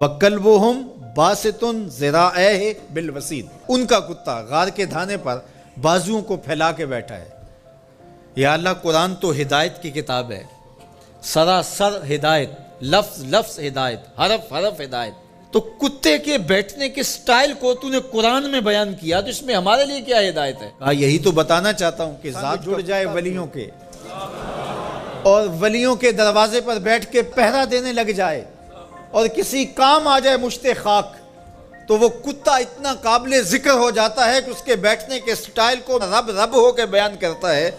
وَكَلْبُهُمْ بَاسِطٌ ذِرَاعَیہِ بِالْوَصِیدِ، ان کا کتا غار کے دھانے پر بازوؤں کو پھیلا کے بیٹھا ہے۔ یا اللہ، قرآن تو ہدایت کی کتاب ہے، سراسر ہدایت، لفظ لفظ ہدایت، حرف حرف ہدایت، تو کتے کے بیٹھنے کے سٹائل کو تو نے قرآن میں بیان کیا، تو اس میں ہمارے لیے کیا ہدایت ہے؟ یہی تو بتانا چاہتا ہوں کہ ذات جڑ جائے ولیوں کے اور ولیوں کے دروازے پر بیٹھ کے پہرا دینے لگ جائے اور کسی کام آ جائے مشت خاک، تو وہ کتا اتنا قابل ذکر ہو جاتا ہے کہ اس کے بیٹھنے کے سٹائل کو رب رب ہو کے بیان کرتا ہے۔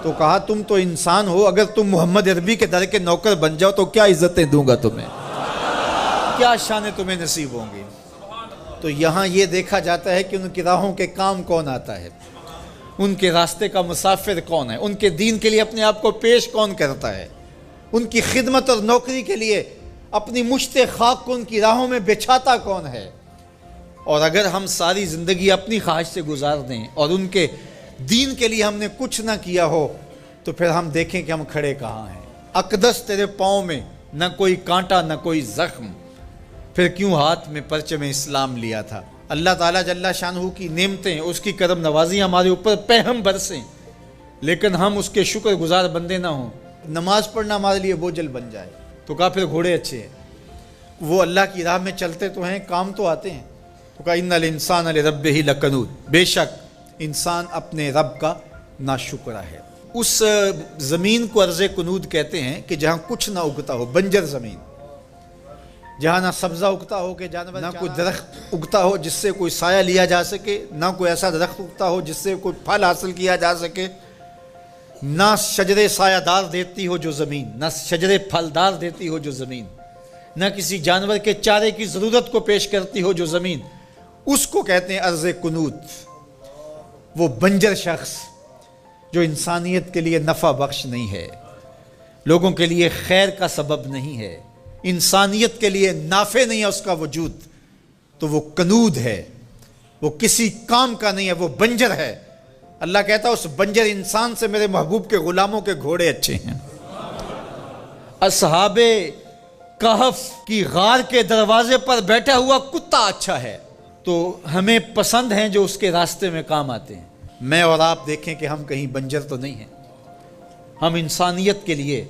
تو کہا تم تو انسان ہو، اگر تم محمد عربی کے در کے نوکر بن جاؤ تو کیا عزتیں دوں گا تمہیں، کیا شانیں تمہیں نصیب ہوں گی۔ تو یہاں یہ دیکھا جاتا ہے کہ ان کی راہوں کے کام کون آتا ہے، ان کے راستے کا مسافر کون ہے، ان کے دین کے لیے اپنے آپ کو پیش کون کرتا ہے، ان کی خدمت اور نوکری کے لیے اپنی مشت خاک کو ان کی راہوں میں بچھاتا کون ہے۔ اور اگر ہم ساری زندگی اپنی خواہش سے گزار دیں اور ان کے دین کے لیے ہم نے کچھ نہ کیا ہو، تو پھر ہم دیکھیں کہ ہم کھڑے کہاں ہیں۔ اقدس تیرے پاؤں میں نہ کوئی کانٹا نہ کوئی زخم، پھر کیوں ہاتھ میں پرچم اسلام لیا تھا۔ اللہ تعالیٰ جل شانہ کی نعمتیں، اس کی کرم نوازی ہمارے اوپر پہم برسیں، لیکن ہم اس کے شکر گزار بندے نہ ہوں، نماز پڑھنا ہمارے لیے بوجھل بن جائے۔ تو کہا پھر گھوڑے اچھے ہیں، وہ اللہ کی راہ میں چلتے تو ہیں، کام تو آتے ہیں۔ تو کہا ان الانسان لربہ لکنود، بے شک انسان اپنے رب کا ناشکرا ہے۔ اس زمین کو ارض کنود کہتے ہیں کہ جہاں کچھ نہ اگتا ہو، بنجر زمین، جہاں نہ سبزہ اگتا ہو کہ جانور، نہ کوئی درخت اگتا ہو جس سے کوئی سایہ لیا جا سکے، نہ کوئی ایسا درخت اگتا ہو جس سے کوئی پھل حاصل کیا جا سکے، نہ شجرے سایہ دار دیتی ہو جو زمین، نہ شجرے پھلدار دیتی ہو جو زمین، نہ کسی جانور کے چارے کی ضرورت کو پیش کرتی ہو جو زمین، اس کو کہتے ہیں ارض کنود۔ وہ بنجر شخص جو انسانیت کے لیے نفع بخش نہیں ہے، لوگوں کے لیے خیر کا سبب نہیں ہے، انسانیت کے لیے نافع نہیں ہے اس کا وجود، تو وہ کنود ہے، وہ کسی کام کا نہیں ہے، وہ بنجر ہے۔ اللہ کہتا ہے اس بنجر انسان سے میرے محبوب کے غلاموں کے گھوڑے اچھے ہیں۔ اصحاب کہف کی غار کے دروازے پر بیٹھا ہوا کتا اچھا ہے، تو ہمیں پسند ہیں جو اس کے راستے میں کام آتے ہیں۔ میں اور آپ دیکھیں کہ ہم کہیں بنجر تو نہیں ہیں، ہم انسانیت کے لیے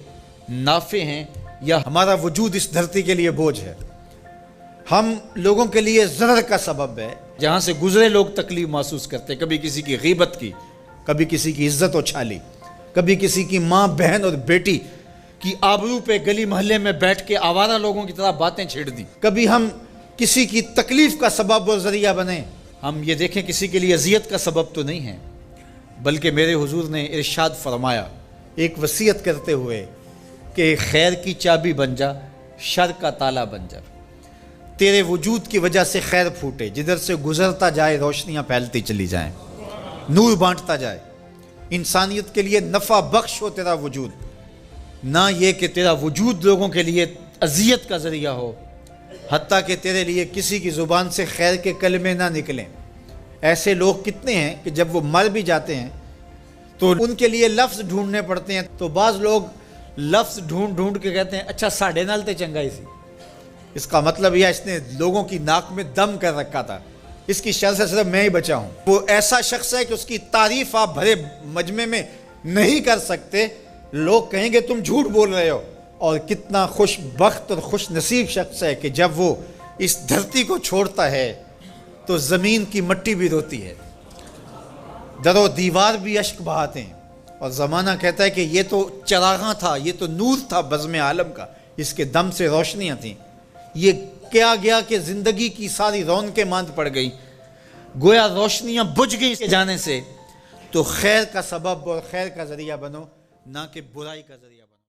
نافع ہیں، یا ہمارا وجود اس دھرتی کے لیے بوجھ ہے، ہم لوگوں کے لیے ضرر کا سبب ہے۔ جہاں سے گزرے لوگ تکلیف محسوس کرتے، کبھی کسی کی غیبت کی، کبھی کسی کی عزت اچھالی، کبھی کسی کی ماں بہن اور بیٹی کی آبرو پہ گلی محلے میں بیٹھ کے آوارہ لوگوں کی طرح باتیں چھیڑ دیں، کبھی ہم کسی کی تکلیف کا سبب اور ذریعہ بنیں۔ ہم یہ دیکھیں کسی کے لیے اذیت کا سبب تو نہیں ہے، بلکہ میرے حضور نے ارشاد فرمایا ایک وصیت کرتے ہوئے کہ خیر کی چابی بن جا، شر کا تالا بن جا، تیرے وجود کی وجہ سے خیر پھوٹے، جدھر سے گزرتا جائے روشنیاں پھیلتی چلی جائیں، نور بانٹتا جائے، انسانیت کے لیے نفع بخش ہو تیرا وجود، نہ یہ کہ تیرا وجود لوگوں کے لیے اذیت کا ذریعہ ہو، حتیٰ کہ تیرے لیے کسی کی زبان سے خیر کے کلمے نہ نکلیں۔ ایسے لوگ کتنے ہیں کہ جب وہ مر بھی جاتے ہیں تو ان کے لیے لفظ ڈھونڈنے پڑتے ہیں، تو بعض لوگ لفظ ڈھونڈ ڈھونڈ کے کہتے ہیں اچھا ساڑھے نال تے چنگا ہی سی، اس کا مطلب یہ اس نے لوگوں کی ناک میں دم کر رکھا تھا، اس کی شر سے صرف میں ہی بچا ہوں۔ وہ ایسا شخص ہے کہ اس کی تعریف آپ بھرے مجمع میں نہیں کر سکتے، لوگ کہیں گے تم جھوٹ بول رہے ہو۔ اور کتنا خوش بخت اور خوش نصیب شخص ہے کہ جب وہ اس دھرتی کو چھوڑتا ہے تو زمین کی مٹی بھی روتی ہے، در و دیوار بھی اشک بہاتے ہیں، اور زمانہ کہتا ہے کہ یہ تو چراغاں تھا، یہ تو نور تھا بزم عالم کا، اس کے دم سے روشنیاں تھیں، یہ کیا گیا کہ زندگی کی ساری رونقیں ماند پڑ گئی، گویا روشنیاں بجھ گئی اس کے جانے سے۔ تو خیر کا سبب اور خیر کا ذریعہ بنو، نہ کہ برائی کا ذریعہ بنو۔